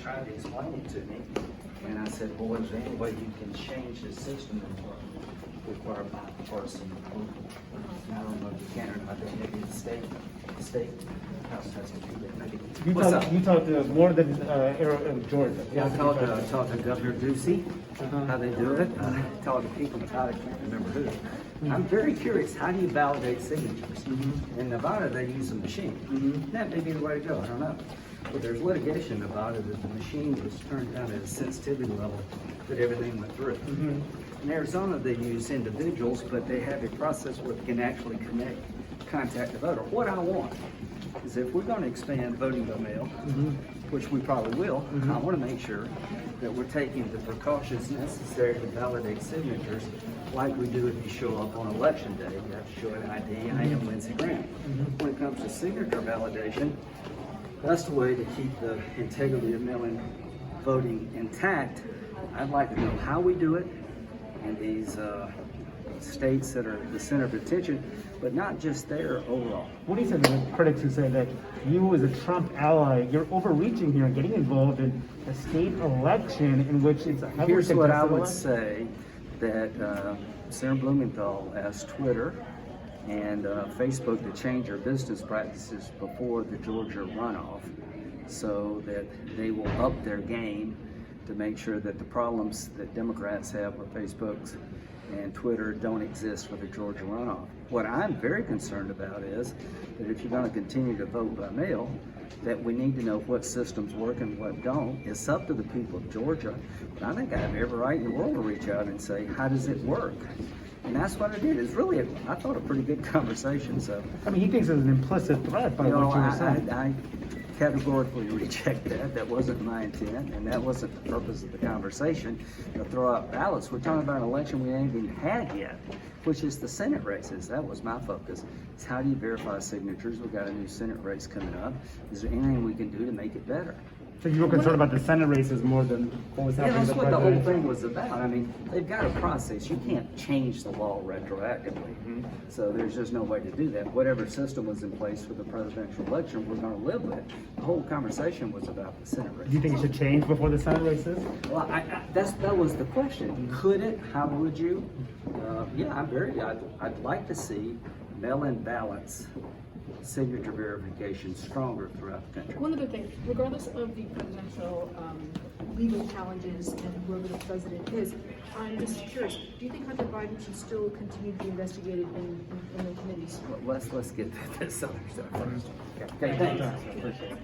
tried to explain it to me. And I said, well, is there any way you can change the system and require bipartisan approval? And I don't know if you can or not, but maybe the state House has to do that. Maybe. You talked to more than Georgia. Yeah, I talked to Governor Ducey, how they do it. I talked to people, I can't remember who. I'm very curious, how do you validate signatures? In Nevada, they use a machine. That may be the way to go, I don't know. But there's litigation about it that the machine was turned down at a sensitivity level that everything went through. In Arizona, they use individuals, but they have a process where they can actually contact the voter. What I want is if we're going to expand voting by mail, which we probably will, I want to make sure that we're taking the precautions necessary to validate signatures like we do if you show up on election day. You have to show an ID, and I am Lindsey Graham. When it comes to signature validation, that's the way to keep the integrity of mail-in voting intact. I'd like to know how we do it in these states that are the center of attention, but not just there, overall. What do you say to the critics who say that you, as a Trump ally, you're overreaching here and getting involved in a state election in which it's a heavily Here's what I would election? say, that Senator Blumenthal asked Twitter and Facebook to change their business practices before the Georgia runoff so that they will up their game to make sure that the problems that Democrats have with Facebooks and Twitter don't exist for the Georgia runoff. What I'm very concerned about is that if you're going to continue to vote by mail, that we need to know what systems work and what don't. It's up to the people of Georgia. But I think I have every right in the world to reach out and say, how does it work? And that's what I did. It's really, I thought, a pretty good conversation. So, I mean, he thinks it's an implicit threat by what you were saying. I categorically reject that. That wasn't my intent, and that wasn't the purpose of the conversation, to throw out ballots. We're talking about an election we ain't even had yet, which is the Senate races. That was my focus. It's how do you verify signatures? We've got a new Senate race coming up. Is there anything we can do to make it better? So you were concerned about the Senate races more than what was happening? Yeah, that's with what the whole presidential? thing was about. I mean, they've got a process. You can't change the law retroactively. So there's just no way to do that. Whatever system was in place for the presidential election, we're going to live with. The whole conversation was about the Senate race. Do you think it should change before the Senate races? Well, that was the question. Could it? How would you? Yeah, I'd like to see mail-in ballots, signature verification stronger throughout the country. One other thing, regardless of the presidential legal challenges and whoever the president is, I'm just curious, do you think Hunter Biden should still continue to be investigated in the committees? Let's get to this other stuff first. Okay, thanks. Appreciate it.